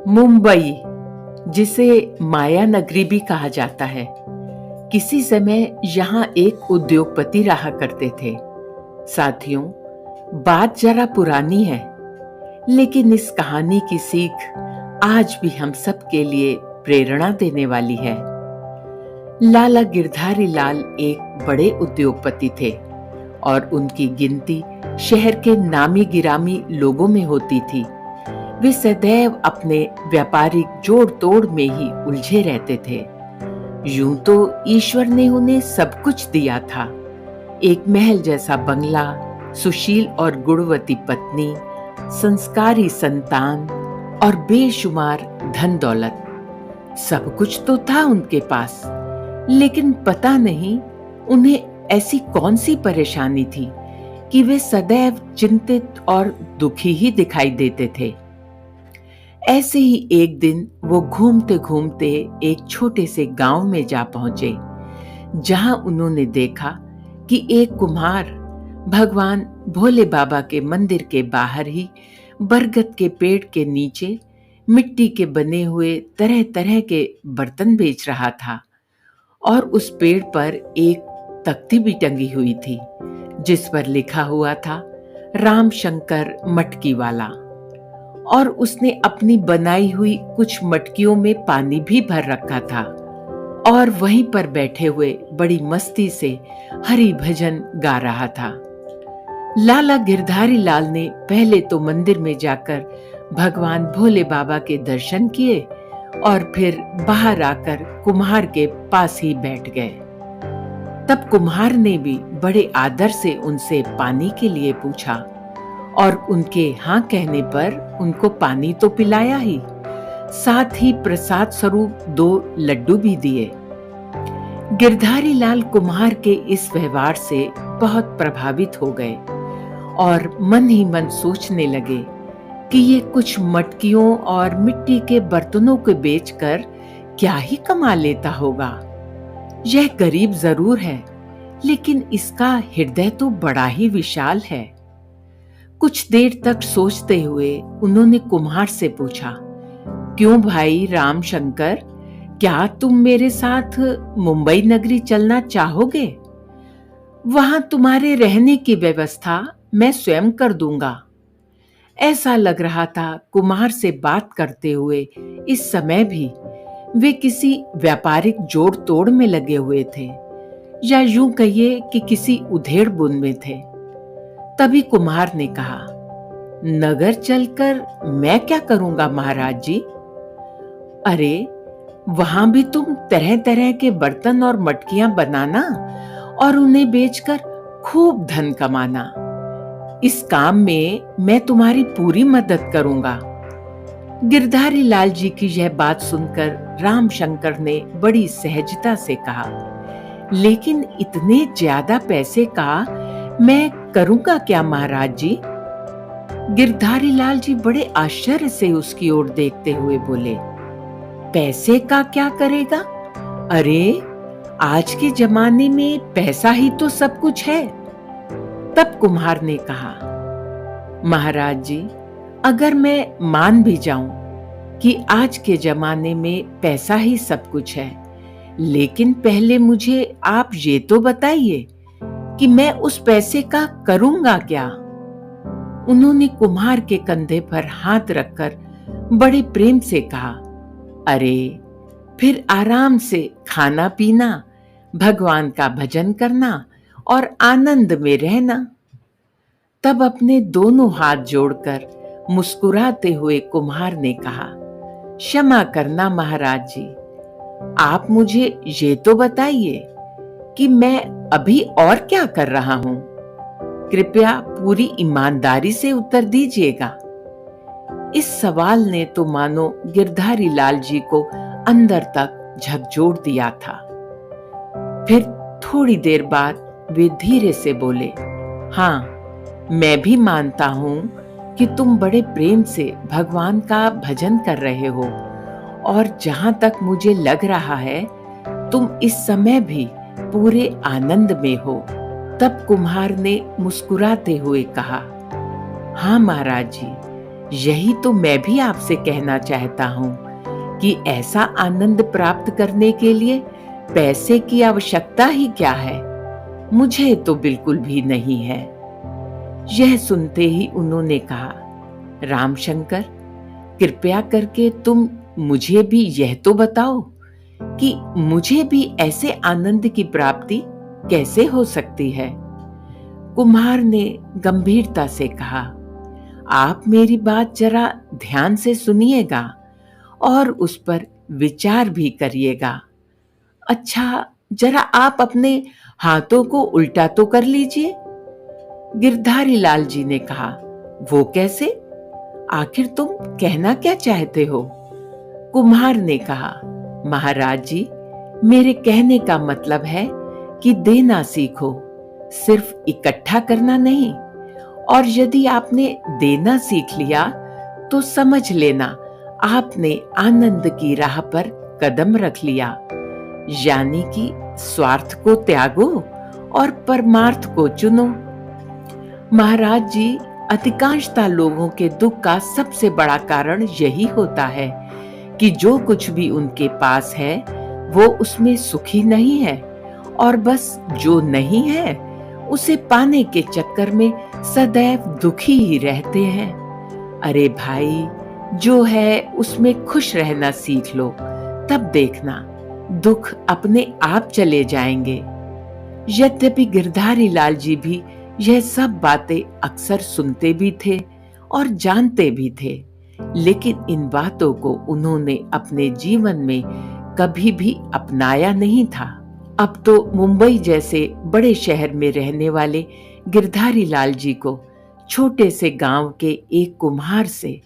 मुंबई, जिसे माया नगरी भी कहा जाता है, किसी समय यहाँ एक उद्योगपति रहा करते थे। साथियों, बात जरा पुरानी है, लेकिन इस कहानी की सीख आज भी हम सब के लिए प्रेरणा देने वाली है। लाला गिरधारी लाल एक बड़े उद्योगपति थे और उनकी गिनती शहर के नामी गिरामी लोगों में होती थी। वे सदैव अपने व्यापारिक जोड़ तोड़ में ही उलझे रहते थे। यूं तो ईश्वर ने उन्हें सब कुछ दिया था, एक महल जैसा बंगला, सुशील और गुणवती पत्नी, संस्कारी संतान और बेशुमार धन दौलत। सब कुछ तो था उनके पास, लेकिन पता नहीं उन्हें ऐसी कौन सी परेशानी थी कि वे सदैव चिंतित और दुखी ही दिखाई देते थे। ऐसे ही एक दिन वो घूमते घूमते एक छोटे से गांव में जा पहुंचे, जहां उन्होंने देखा कि एक कुम्हार भगवान भोले बाबा के मंदिर के बाहर ही बरगद के पेड़ के नीचे मिट्टी के बने हुए तरह तरह के बर्तन बेच रहा था। और उस पेड़ पर एक तख्ती भी टंगी हुई थी, जिस पर लिखा हुआ था राम शंकर मटकी वाला। और उसने अपनी बनाई हुई कुछ मटकियों में पानी भी भर रखा था और वहीं पर बैठे हुए बड़ी मस्ती से हरि भजन गा रहा था। लाला गिरधारी लाल ने पहले तो मंदिर में जाकर भगवान भोले बाबा के दर्शन किए और फिर बाहर आकर कुम्हार के पास ही बैठ गए। तब कुम्हार ने भी बड़े आदर से उनसे पानी के लिए पूछा और उनके हाँ कहने पर उनको पानी तो पिलाया ही, साथ ही प्रसाद स्वरूप 2 लड्डू भी दिए। गिरधारी लाल कुम्हार के इस व्यवहार से बहुत प्रभावित हो गए और मन ही मन सोचने लगे कि ये कुछ मटकियों और मिट्टी के बर्तनों को बेचकर क्या ही कमा लेता होगा। यह गरीब जरूर है, लेकिन इसका हृदय तो बड़ा ही विशाल है। कुछ देर तक सोचते हुए उन्होंने कुम्हार से पूछा, क्यों भाई राम शंकर, क्या तुम मेरे साथ मुंबई नगरी चलना चाहोगे? वहां तुम्हारे रहने की व्यवस्था मैं स्वयं कर दूंगा। ऐसा लग रहा था कुम्हार से बात करते हुए इस समय भी वे किसी व्यापारिक जोड़ तोड़ में लगे हुए थे, या यूं कहिए कि किसी उधेड़ बुन में थे। तभी कुम्हार ने कहा, नगर चलकर मैं क्या करूंगा महाराज जी? अरे, वहां भी तुम तरह तरह के बर्तन और मटकियां बनाना और उन्हें बेचकर खूब धन कमाना। इस काम में मैं तुम्हारी पूरी मदद करूंगा। गिरधारी लाल जी की यह बात सुनकर राम शंकर ने बड़ी सहजता से कहा, लेकिन इतने ज्यादा पैसे का मैं करूंगा क्या महाराज जी? गिरधारी लाल जी बड़े आश्चर्य से उसकी ओर देखते हुए बोले, पैसे का क्या करेगा? अरे, आज के जमाने में पैसा ही तो सब कुछ है। तब कुम्हार ने कहा, महाराज जी, अगर मैं मान भी जाऊं कि आज के जमाने में पैसा ही सब कुछ है, लेकिन पहले मुझे आप ये तो बताइए कि मैं उस पैसे का करूंगा क्या? उन्होंने कुम्हार के कंधे पर हाथ रखकर बड़े प्रेम से कहा, अरे, फिर आराम से खाना पीना, भगवान का भजन करना और आनंद में रहना। तब अपने दोनों हाथ जोड़कर मुस्कुराते हुए कुम्हार ने कहा, क्षमा करना महाराज जी, आप मुझे ये तो बताइए कि मैं अभी और क्या कर रहा हूं? कृपया पूरी ईमानदारी से उत्तर दीजिएगा। इस सवाल ने तो मानो गिरधारी लाल जी को अंदर तक झकझोर दिया था। फिर थोड़ी देर बाद वे धीरे से बोले, हाँ, मैं भी मानता हूं कि तुम बड़े प्रेम से भगवान का भजन कर रहे हो और जहां तक मुझे लग रहा है तुम इस समय भी पूरे आनंद में हो। तब कुम्हार ने मुस्कुराते हुए कहा, हाँ महाराज जी, यही तो मैं भी आपसे कहना चाहता हूँ कि ऐसा आनंद प्राप्त करने के लिए पैसे की आवश्यकता ही क्या है। मुझे तो बिल्कुल भी नहीं है। यह सुनते ही उन्होंने कहा, रामशंकर, कृपया करके तुम मुझे भी यह तो बताओ कि मुझे भी ऐसे आनंद की प्राप्ति कैसे हो सकती है। कुम्हार ने गंभीरता से कहा, आप मेरी बात जरा ध्यान से सुनिएगा और उस पर विचार भी करिएगा। अच्छा, जरा आप अपने हाथों को उल्टा तो कर लीजिए। गिरधारी लाल जी ने कहा, वो कैसे? आखिर तुम कहना क्या चाहते हो? कुम्हार ने कहा, महाराज जी, मेरे कहने का मतलब है कि देना सीखो, सिर्फ इकट्ठा करना नहीं। और यदि आपने देना सीख लिया तो समझ लेना आपने आनंद की राह पर कदम रख लिया। यानी कि स्वार्थ को त्यागो और परमार्थ को चुनो। महाराज जी, अधिकांशतः लोगों के दुख का सबसे बड़ा कारण यही होता है कि जो कुछ भी उनके पास है वो उसमें सुखी नहीं है, और बस जो नहीं है उसे पाने के चक्कर में सदैव दुखी ही रहते हैं। अरे भाई, जो है उसमें खुश रहना सीख लो, तब देखना दुख अपने आप चले जाएंगे। यद्यपि गिरधारी लाल जी भी यह सब बातें अक्सर सुनते भी थे और जानते भी थे, लेकिन इन बातों को उन्होंने अपने जीवन में कभी भी अपनाया नहीं था। अब तो मुंबई जैसे बड़े शहर में रहने वाले गिरधारी लाल जी को छोटे से गांव के एक कुम्हार से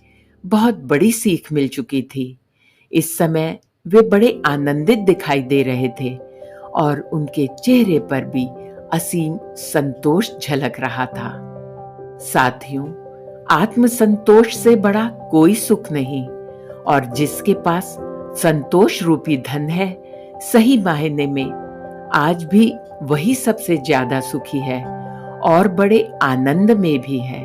बहुत बड़ी सीख मिल चुकी थी। इस समय वे बड़े आनंदित दिखाई दे रहे थे और उनके चेहरे पर भी असीम संतोष झलक रहा था। साथियों, आत्मसंतोष से बड़ा कोई सुख नहीं, और जिसके पास संतोष रूपी धन है, सही मायने में आज भी वही सबसे ज्यादा सुखी है और बड़े आनंद में भी है।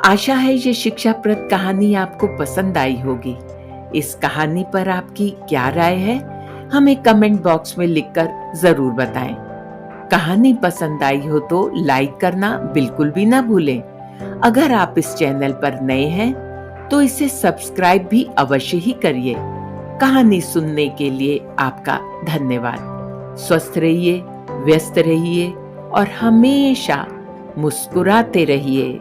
आशा है ये शिक्षाप्रद कहानी आपको पसंद आई होगी। इस कहानी पर आपकी क्या राय है, हमें कमेंट बॉक्स में लिखकर जरूर बताएं। कहानी पसंद आई हो तो लाइक करना बिल्कुल भी ना भूलें। अगर आप इस चैनल पर नए हैं तो इसे सब्सक्राइब भी अवश्य ही करिए। कहानी सुनने के लिए आपका धन्यवाद। स्वस्थ रहिए, व्यस्त रहिए और हमेशा मुस्कुराते रहिए।